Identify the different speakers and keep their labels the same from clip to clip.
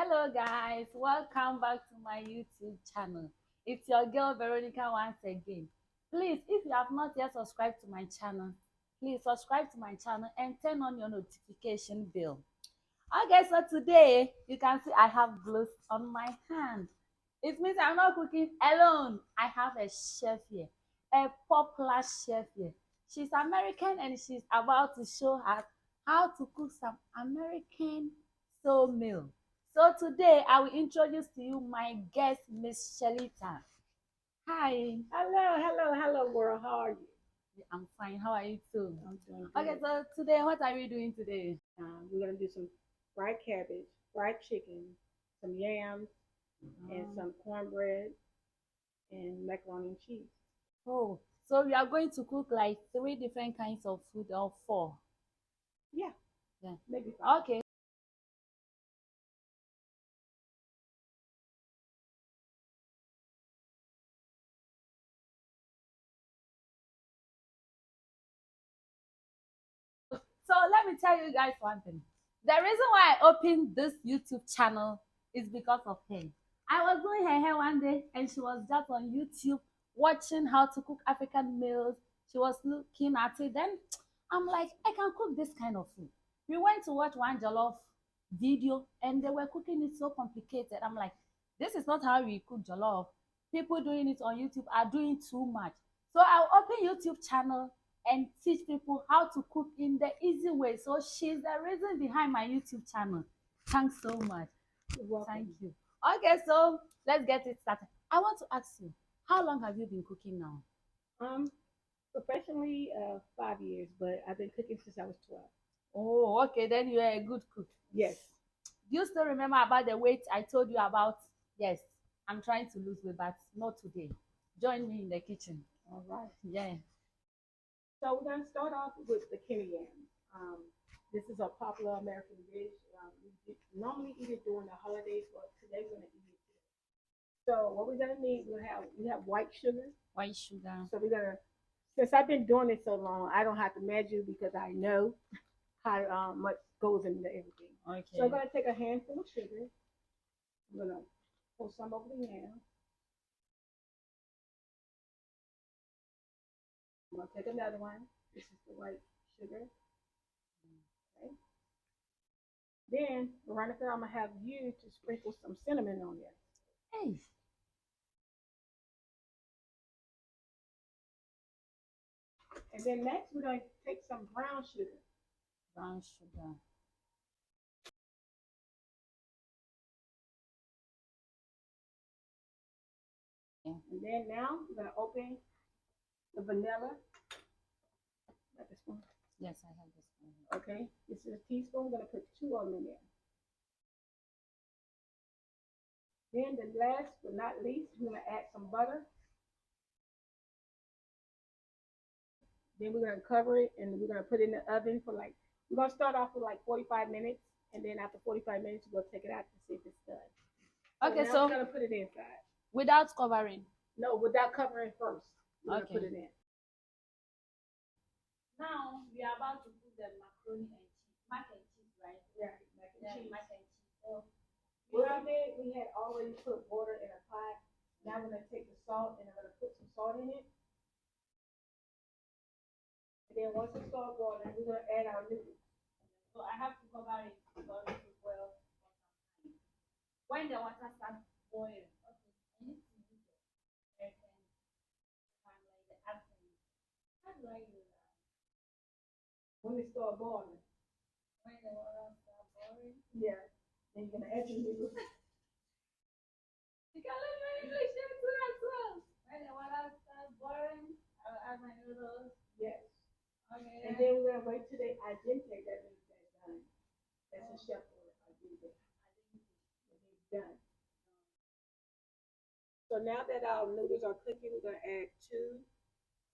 Speaker 1: Hello guys, welcome back to my YouTube channel. It's your girl Veronica once again. Please, if you have not yet subscribed to my channel, please subscribe to my channel and turn on your notification bell. Okay, so today you can see I have gloves on my hand. It means I'm not cooking alone. I have a chef here, a popular chef here. She's American and she's about to show us how to cook some American soul meal. So today I will introduce to you my guest, Miss Shelita. Hi.
Speaker 2: Hello, world. How are you?
Speaker 1: I'm fine. How are you too?
Speaker 2: I'm doing
Speaker 1: Okay,
Speaker 2: good.
Speaker 1: so today what are we doing today?
Speaker 2: We're gonna do some fried cabbage, fried chicken, some yams, and some cornbread and macaroni and cheese.
Speaker 1: Oh, so we are going to cook like three different kinds of food or four.
Speaker 2: Yeah,
Speaker 1: Yeah.
Speaker 2: maybe five.
Speaker 1: Okay. So let me tell you guys one thing. The reason why I opened this YouTube channel is because of her. I was doing her hair one day and she was just on YouTube watching how to cook African meals. She was looking at it. Then I'm like, I can cook this kind of food. We went to watch one jollof video and they were cooking it so complicated. I'm like, this is not how we cook jollof. People doing it on YouTube are doing too much. So I'll open YouTube channel and teach people how to cook in the easy way. So she's the reason behind my YouTube channel. Thanks so much.
Speaker 2: You're welcome.
Speaker 1: Thank you. Okay, so let's get it started. I want to ask you, how long have you been cooking now?
Speaker 2: Um, Professionally, 5 years, but I've been cooking since I was 12.
Speaker 1: Oh, okay, then you're a good cook.
Speaker 2: Yes.
Speaker 1: Do you still remember about the weight I told you about? Yes, I'm trying to lose weight, but not today. Join me in the kitchen.
Speaker 2: All right.
Speaker 1: Yeah.
Speaker 2: So we're gonna start off with the Kenyan Yams. This is a popular American dish. Normally eat it during the holidays, but today we're gonna eat it. So what we're gonna need, we have white sugar.
Speaker 1: White sugar.
Speaker 2: So we're gonna, since I've been doing it so long, I don't have to measure because I know how much goes into everything.
Speaker 1: Okay.
Speaker 2: So I'm gonna take a handful of sugar. I'm gonna pour some over the yam. I'm gonna take another one. This is the white sugar. Okay. Then Veronica, I'm gonna have you to sprinkle some cinnamon on there.
Speaker 1: Hey.
Speaker 2: And then next we're gonna take some brown sugar.
Speaker 1: Brown sugar.
Speaker 2: And then now we're gonna open the vanilla. Like this one.
Speaker 1: Yes, I have this one.
Speaker 2: Okay. This is a teaspoon. I'm gonna put two of them in there. Then the last but not least, we're gonna add some butter. Then we're gonna cover it and we're gonna put it in the oven for like, we're gonna start off with like 45 minutes, and then after 45 minutes we're gonna take it out to see if it's done.
Speaker 1: Okay,
Speaker 2: now
Speaker 1: so
Speaker 2: we're gonna put it inside.
Speaker 1: without covering.
Speaker 2: No, without covering first. We're
Speaker 1: Okay.
Speaker 2: gonna put it in.
Speaker 1: Now we are about to put the macaroni and cheese, mac and cheese, right?
Speaker 2: Yeah, mac and cheese.
Speaker 1: Mac and cheese. So
Speaker 2: what I did, we had already put water in a pot. Now we're gonna take the salt and I'm gonna put some salt in it. And then once it starts boiling, we're gonna add our noodles.
Speaker 1: So I have to cover it because it will boil for some time. When the water starts boiling, okay, I need to use the and kind of like the accent. How do I use that?
Speaker 2: When it starts boiling,
Speaker 1: When the water starts boiling?
Speaker 2: yeah, then you're gonna add your noodles.
Speaker 1: You can learn my English too as well. When the water starts boiling, I will add my noodles.
Speaker 2: Yes.
Speaker 1: Okay.
Speaker 2: And then we're gonna wait till they al dente. That means that's done. That's a chef word. Al dente. When it's done. So now that our noodles are cooking, we're gonna add 2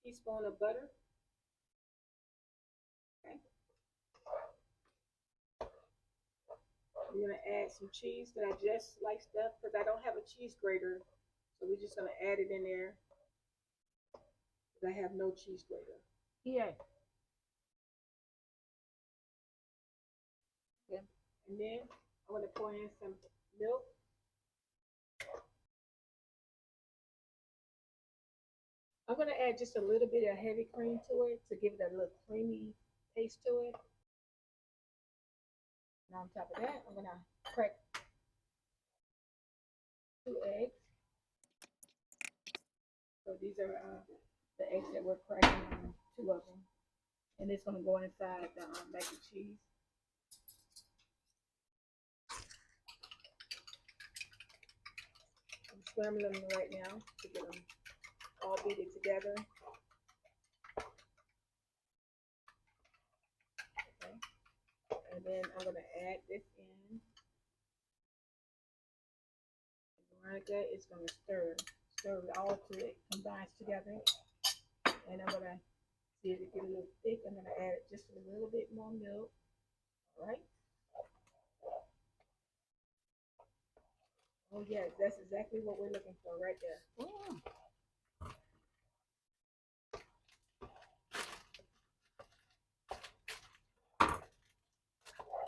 Speaker 2: teaspoons of butter. Okay. We're gonna add some cheese that I just sliced up because I don't have a cheese grater, so we're just gonna add it in there. Because I have no cheese grater.
Speaker 1: Here.
Speaker 2: And then I'm gonna pour in some milk. I'm gonna add just a little bit of heavy cream to it to give it a little creamy taste to it. And on top of that, I'm gonna crack 2 eggs. So these are the eggs that we're cracking, 2 of them. And it's gonna go inside the mac and cheese. I'm scrambling them right now to get them all beaten together. Okay. And then I'm gonna add this in. Veronica is gonna stir it all till it combines together. And I'm gonna see if it get a little thick. I'm gonna add just a little bit more milk. All right. Oh yes, that's exactly what we're looking for right there.
Speaker 1: Oh.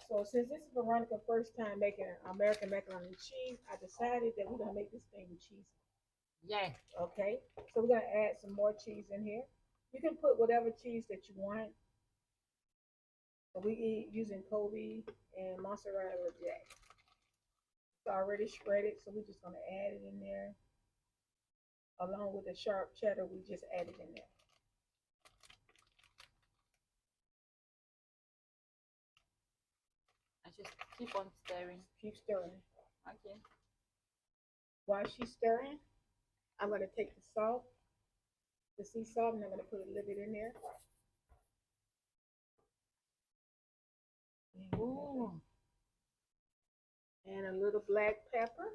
Speaker 2: So since this is Veronica's first time making American macaroni and cheese, I decided that we're gonna make this thing cheesy.
Speaker 1: Yeah.
Speaker 2: Okay, so we're gonna add some more cheese in here. You can put whatever cheese that you want. So we eat using Kobe and mozzarella jack. It's already shredded, so we're just gonna add it in there. Along with the sharp cheddar, we just added in there.
Speaker 1: I just keep on stirring.
Speaker 2: Keep stirring.
Speaker 1: Okay.
Speaker 2: While she's stirring, I'm gonna take the salt, the sea salt, and I'm gonna put a little bit in there.
Speaker 1: Ooh.
Speaker 2: And a little black pepper.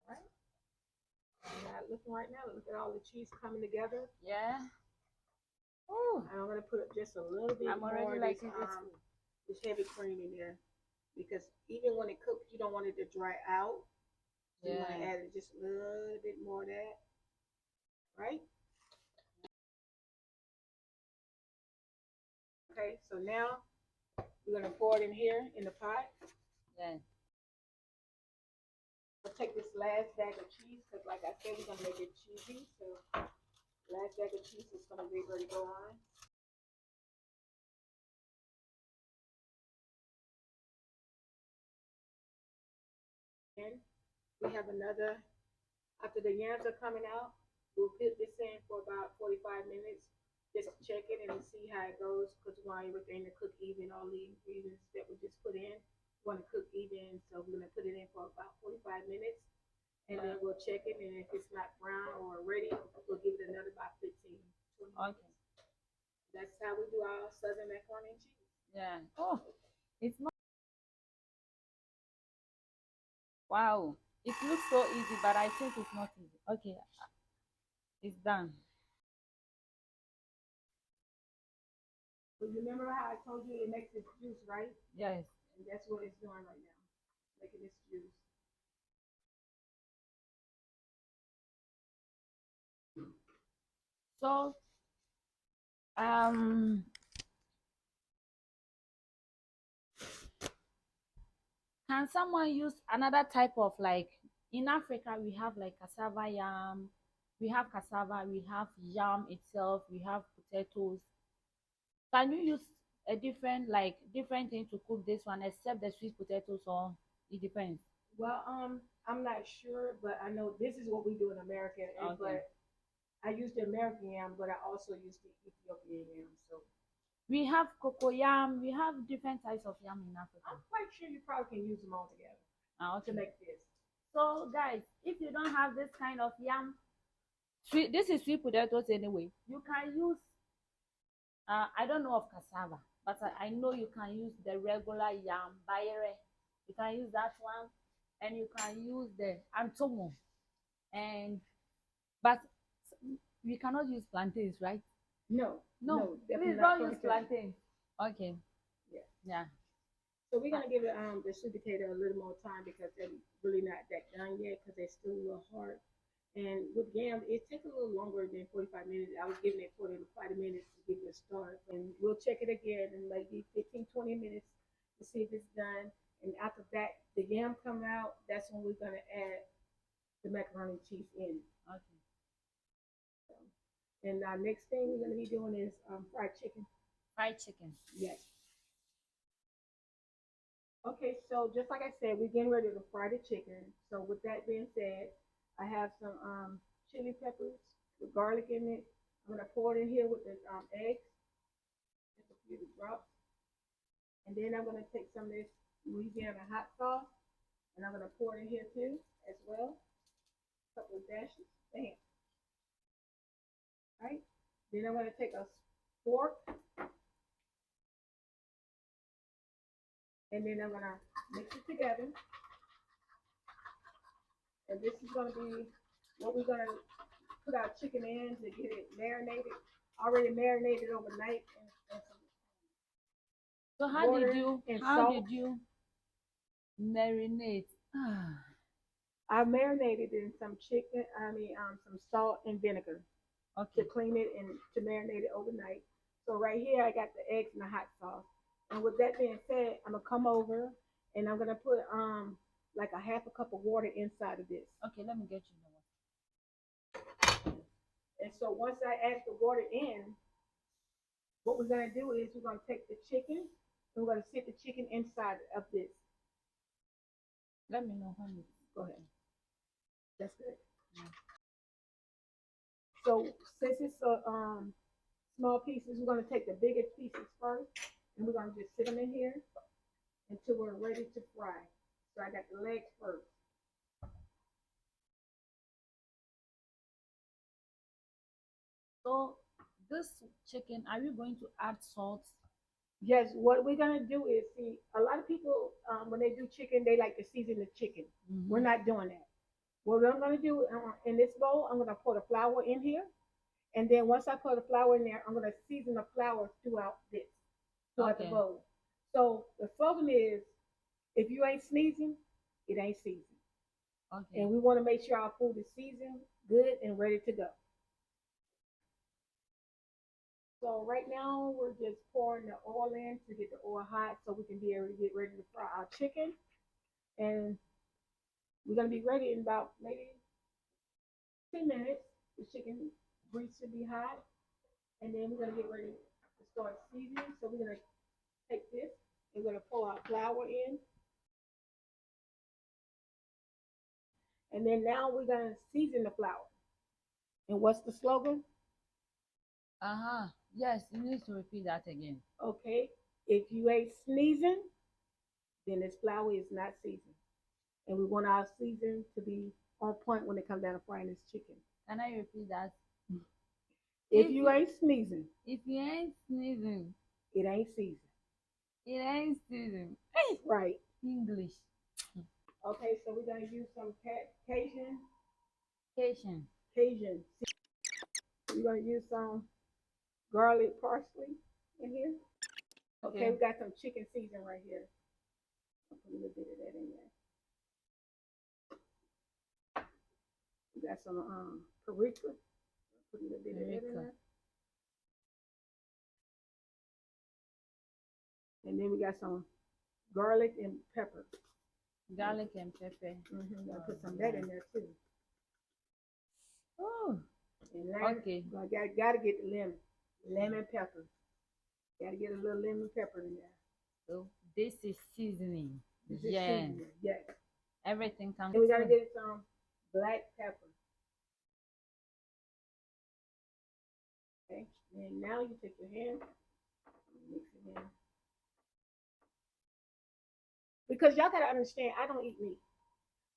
Speaker 2: Right. And looking right now, look at all the cheese coming together.
Speaker 1: Yeah. Ooh.
Speaker 2: And I'm gonna put just a little bit
Speaker 1: I'm
Speaker 2: more
Speaker 1: already
Speaker 2: of
Speaker 1: liking this.
Speaker 2: this heavy cream in there, because even when it cooks, you don't want it to dry out. So you want to
Speaker 1: Yeah.
Speaker 2: add just a little bit more of that, right? Okay, so now we're gonna pour it in here in the pot.
Speaker 1: Yeah.
Speaker 2: We'll take this last bag of cheese because, like I said, we're gonna make it cheesy. So last bag of cheese is gonna be ready to go on. And we have another. After the yams are coming out, we'll put this in for about 45 minutes. Just to check it and see how it goes, because we want everything to cook even, all the ingredients that we just put in. We want to cook even, so we're going to put it in for about 45 minutes. And then we'll check it, and if it's not brown or ready, we'll give it another about 15, 20 minutes.
Speaker 1: Okay.
Speaker 2: That's how we do our southern macaroni and cheese.
Speaker 1: Yeah. Oh, it's not. Wow. It looks so easy, but I think it's not easy. Okay. It's done.
Speaker 2: So you remember how I told you it makes this juice, right?
Speaker 1: Yes.
Speaker 2: And that's what it's doing right now, making this juice.
Speaker 1: So, um, can someone use another type of, like, in Africa we have like cassava yam, we have cassava, we have yam itself, we have potatoes. Can you use a different, like, different thing to cook this one except the sweet potatoes, or it depends?
Speaker 2: Well, I'm not sure, but I know this is what we do in America.
Speaker 1: Okay.
Speaker 2: But I use the American yam, but I also use the Ethiopian yam. So
Speaker 1: We have cocoa yam, we have different types of yam in Africa.
Speaker 2: I'm quite sure you probably can use them all together
Speaker 1: Okay.
Speaker 2: to make this.
Speaker 1: So guys, if you don't have this kind of yam, this is sweet potatoes anyway. You can use I don't know of cassava, but I know you can use the regular yam, bayere. You can use that one, and you can use the antomo. And but we cannot use plantains, right?
Speaker 2: No,
Speaker 1: No,
Speaker 2: definitely
Speaker 1: please
Speaker 2: not
Speaker 1: don't use
Speaker 2: plantain.
Speaker 1: plantains. Okay.
Speaker 2: Yeah.
Speaker 1: Yeah.
Speaker 2: So we're gonna give it the sweet potato a little more time because they're really not that done yet because they're still a little hard. And with yams, it takes a little longer than 45 minutes. I was giving it 40 to 40 minutes to give it a start. And we'll check it again in maybe 15, 20 minutes to see if it's done. And after that, the yam come out, that's when we're going to add the macaroni and cheese in.
Speaker 1: Okay.
Speaker 2: So, and our next thing we're going to be doing is fried chicken.
Speaker 1: Fried chicken.
Speaker 2: Yes. Okay, so just like I said, we're getting ready to fry the chicken. So with that being said, I have some chili peppers with garlic in it. I'm gonna pour it in here with the eggs, just a few drops, and then I'm gonna take some of this Louisiana hot sauce, and I'm gonna pour it in here too, as well. A couple of dashes, bam. Right. Then I'm gonna take a fork, and then I'm gonna mix it together. And this is gonna be what we're gonna put our chicken in to get it marinated, already marinated overnight, and some
Speaker 1: So how
Speaker 2: water
Speaker 1: did you
Speaker 2: and
Speaker 1: how
Speaker 2: salt.
Speaker 1: did you marinate? Ah,
Speaker 2: I marinated in some chicken, some salt and vinegar to
Speaker 1: okay.
Speaker 2: clean it and to marinate it overnight. So right here, I got the eggs and the hot sauce. And with that being said, I'm gonna come over and I'm gonna put like a half a cup of water inside of this.
Speaker 1: Okay, let me get you the one.
Speaker 2: And so once I add the water in, what we're gonna do is we're gonna take the chicken and we're gonna sit the chicken inside of this.
Speaker 1: Let me know when it's
Speaker 2: Go ahead.
Speaker 1: okay.
Speaker 2: That's good.
Speaker 1: Yeah.
Speaker 2: So since it's small pieces, we're gonna take the biggest pieces first, and we're gonna just sit them in here until we're ready to fry. So I got the legs first.
Speaker 1: So this chicken, are you going to add salt?
Speaker 2: Yes, what we're gonna do is see a lot of people when they do chicken, they like to season the chicken. We're
Speaker 1: Mm-hmm.
Speaker 2: not doing that. What I'm gonna do in this bowl, I'm gonna pour the flour in here, and then once I pour the flour in there, I'm gonna season the flour throughout the
Speaker 1: Okay.
Speaker 2: bowl. So the slogan is, if you ain't sneezing, it ain't seasoned.
Speaker 1: Okay.
Speaker 2: And we want to make sure our food is seasoned, good, and ready to go. So right now we're just pouring the oil in to get the oil hot so we can be able to get ready to fry our chicken. And we're gonna be ready in about maybe 10 minutes. The chicken grease should be hot. And then we're gonna get ready to start seasoning. So we're gonna take this and we're gonna pour our flour in. And then now we're gonna season the flour. And what's the slogan?
Speaker 1: Uh-huh. Yes, you need to repeat that again.
Speaker 2: Okay, if you ain't sneezing, then this flour is not seasoned. And we want our season to be on point when it comes down to frying this chicken.
Speaker 1: Can I repeat that?
Speaker 2: If
Speaker 1: If
Speaker 2: you
Speaker 1: you
Speaker 2: ain't sneezing,
Speaker 1: if you ain't sneezing,
Speaker 2: it ain't seasoned.
Speaker 1: it ain't season.
Speaker 2: Right.
Speaker 1: English.
Speaker 2: Okay, so we're gonna use some Cajun.
Speaker 1: Cajun.
Speaker 2: Cajun. We're gonna use some garlic parsley in here. Okay,
Speaker 1: Okay.
Speaker 2: we got some chicken seasoning right here. I'll put a little bit of that in there. We got some paprika. Put a little bit of that in
Speaker 1: America.
Speaker 2: there. And then we got some garlic and pepper.
Speaker 1: Garlic and pepper.
Speaker 2: Gotta
Speaker 1: Oh,
Speaker 2: put some of that
Speaker 1: yeah.
Speaker 2: in there too.
Speaker 1: Oh,
Speaker 2: And lemon,
Speaker 1: okay.
Speaker 2: gotta get the lemon pepper. Gotta get a little lemon pepper in there.
Speaker 1: So this is seasoning.
Speaker 2: This is
Speaker 1: Yeah.
Speaker 2: seasoning, yes.
Speaker 1: Everything comes
Speaker 2: And we gotta
Speaker 1: in.
Speaker 2: get some black pepper. Okay. And now you take your hand, mix it in. Because y'all gotta understand, I don't eat meat.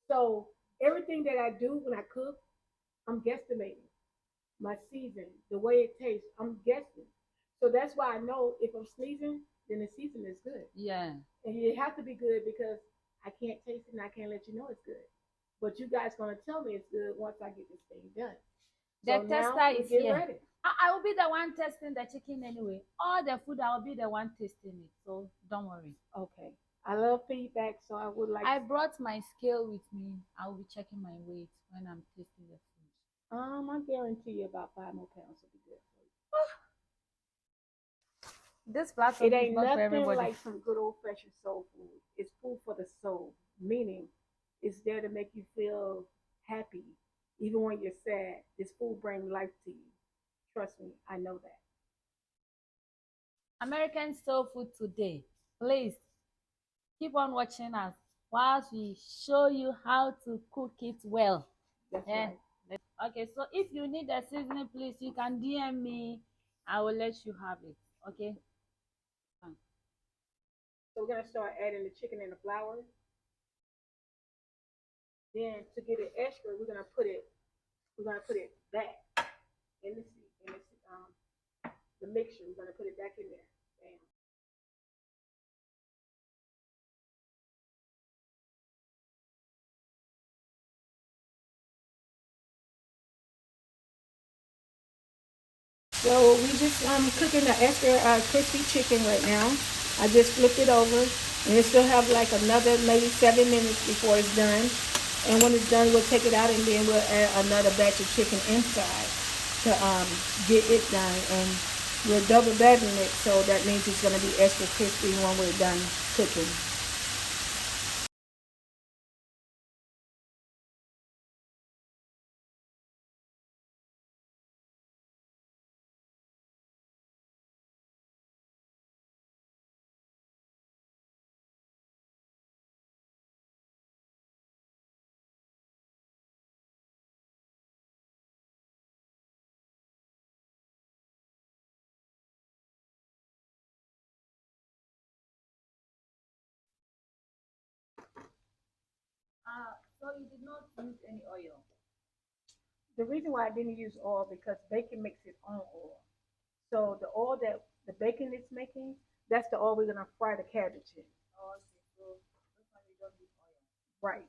Speaker 2: So everything that I do when I cook, I'm guesstimating my season, the way it tastes. I'm guessing. So that's why I know if I'm sneezing, then the season is good.
Speaker 1: Yeah.
Speaker 2: And it has to be good because I can't taste it and I can't let you know it's good. But you guys gonna tell me it's good once I get this thing done.
Speaker 1: The
Speaker 2: So now
Speaker 1: tester
Speaker 2: we
Speaker 1: is
Speaker 2: get
Speaker 1: here.
Speaker 2: ready.
Speaker 1: I will be the one testing the chicken anyway. All the food, I will be the one tasting it. So don't worry.
Speaker 2: Okay. I love feedback, so I would like.
Speaker 1: I brought my scale with me. I will be checking my weight when I'm tasting the food.
Speaker 2: I guarantee you about 5 more pounds will be good for you.
Speaker 1: This
Speaker 2: It
Speaker 1: platform is
Speaker 2: ain't
Speaker 1: not for
Speaker 2: nothing
Speaker 1: everybody.
Speaker 2: like some good old fashioned soul food. It's food for the soul, meaning it's there to make you feel happy, even when you're sad. This food brings life to you. Trust me, I know that.
Speaker 1: American soul food today. Please keep on watching us whilst we show you how to cook it well.
Speaker 2: That's
Speaker 1: Yeah.
Speaker 2: right.
Speaker 1: Okay, so if you need a seasoning, please you can DM me. I will let you have it. Okay.
Speaker 2: So we're gonna start adding the chicken and the flour. Then to get it extra, we're gonna put it back in the mixture. We're gonna put it back in there. Bam. So we just cooking the extra crispy chicken right now. I just flipped it over, and it still have like another maybe 7 minutes before it's done. And when it's done, we'll take it out, and then we'll add another batch of chicken inside to get it done. And we're double battering it, so that means it's gonna be extra crispy when we're done cooking.
Speaker 1: So you did not use any oil.
Speaker 2: The reason why I didn't use oil because bacon makes its own oil. So the oil that the bacon is making, that's the oil we're gonna fry the cabbage in.
Speaker 1: Oh, okay, so this one you don't use oil.
Speaker 2: Right.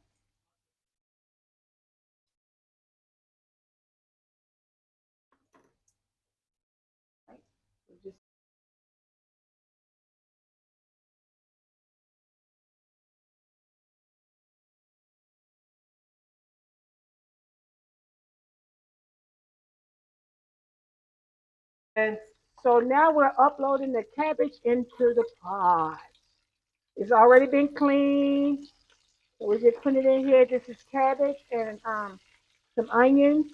Speaker 2: Right. So just and so now we're uploading the cabbage into the pot. It's already been cleaned. So we're just putting it in here. This is cabbage and some onions.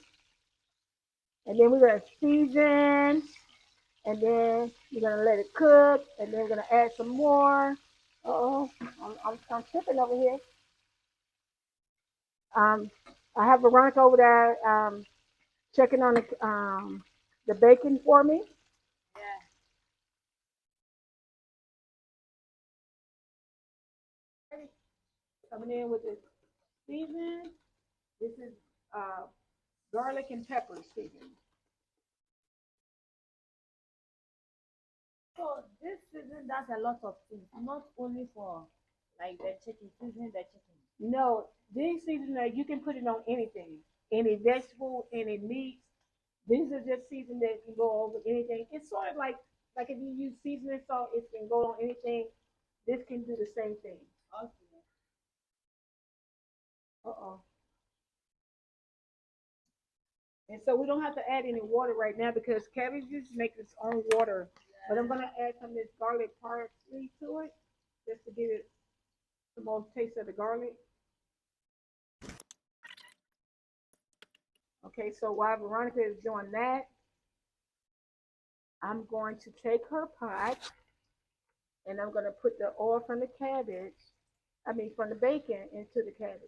Speaker 2: And then we're gonna season. And then we're gonna let it cook. And then we're gonna add some more. Oh, I'm tripping over here. Um, I have Veronica over there checking on the bacon for me.
Speaker 1: Yeah.
Speaker 2: Coming in with the season. This is uh, garlic and pepper season.
Speaker 1: So this season does a lot of things, not only for like the chicken, seasoning the chicken.
Speaker 2: No, this seasoner you can put it on anything, any vegetable, any meat. These are just season that can go over anything. It's sort of like if you use seasoning salt, it can go on anything. This can do the same thing.
Speaker 1: Okay.
Speaker 2: Uh-oh. And so we don't have to add any water right now because cabbage juice makes its own water. But I'm gonna add some of this garlic parsley to it just to give it the most taste of the garlic. Okay, so while Veronica is doing that, I'm going to take her pot and I'm gonna put the oil from the cabbage, from the bacon into the cabbage.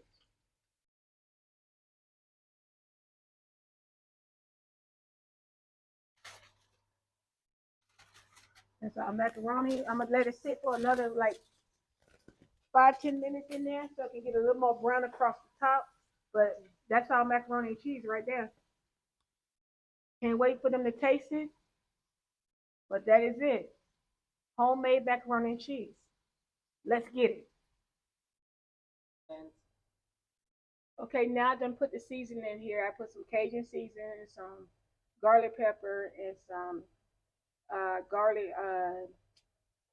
Speaker 2: And so our macaroni, I'm gonna let it sit for another like 5, 10 minutes in there so it can get a little more brown across the top. But that's our macaroni and cheese right there. Can't wait for them to taste it. But that is it. Homemade macaroni and cheese. Let's get it. Okay, now I done put the seasoning in here. I put some Cajun seasoning, some garlic pepper, and some garlic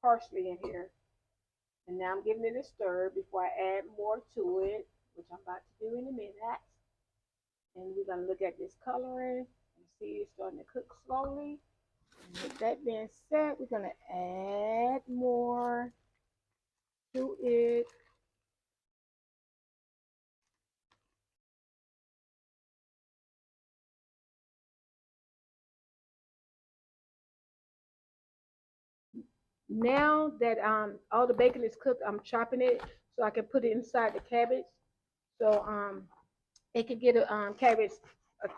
Speaker 2: parsley in here. And now I'm giving it a stir before I add more to it, which I'm about to do in a minute. And we're gonna look at this coloring and see it's starting to cook slowly. And with that being said, we're gonna add more to it. Now that all the bacon is cooked, I'm chopping it so I can put it inside the cabbage. So it can get a cabbage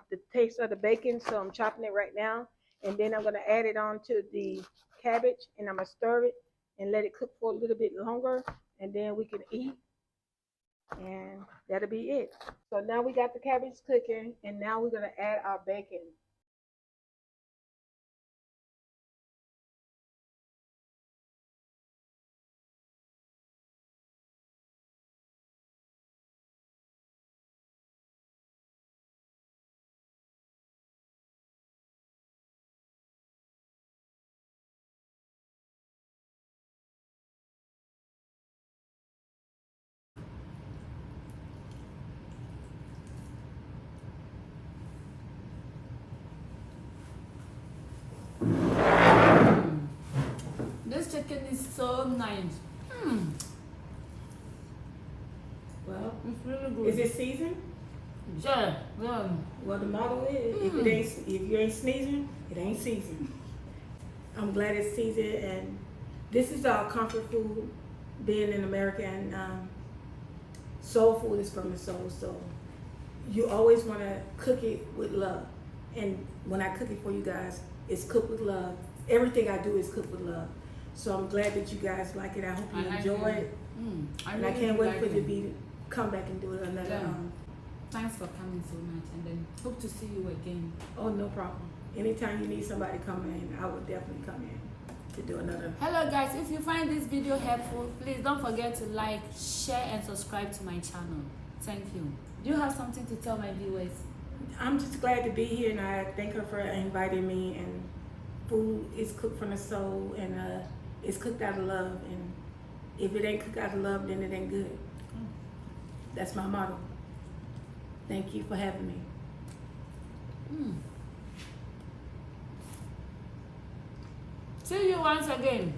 Speaker 2: the taste of the bacon. So I'm chopping it right now, and then I'm gonna add it on to the cabbage, and I'm gonna stir it and let it cook for a little bit longer, and then we can eat, and that'll be it. So now we got the cabbage cooking, and now we're gonna add our bacon.
Speaker 1: This chicken is so nice.
Speaker 2: Well,
Speaker 1: It's really good.
Speaker 2: is it seasoned?
Speaker 1: Yeah, yeah.
Speaker 2: Well, the motto is if you ain't sneezing, it ain't seasoned. I'm glad it's seasoned, and this is our comfort food. Being in America, and soul food is from the soul, so you always want to cook it with love. And when I cook it for you guys, it's cooked with love. Everything I do is cooked with love. So I'm glad that you guys like it. I hope you enjoy it. And I can't wait for you to come back and do it another.
Speaker 1: Yeah. Thanks for coming so much, and then hope to see you again.
Speaker 2: Oh, no problem. Anytime you need somebody to come in, I will definitely come in to do another.
Speaker 1: Hello guys, if you find this video helpful, please don't forget to like, share and subscribe to my channel. Thank you. Do you have something to tell my viewers?
Speaker 2: I'm just glad to be here, and I thank her for inviting me. And food is cooked from the soul, and it's cooked out of love. And if it ain't cooked out of love, then it ain't good. That's my motto. Thank you for having me.
Speaker 1: See you once again.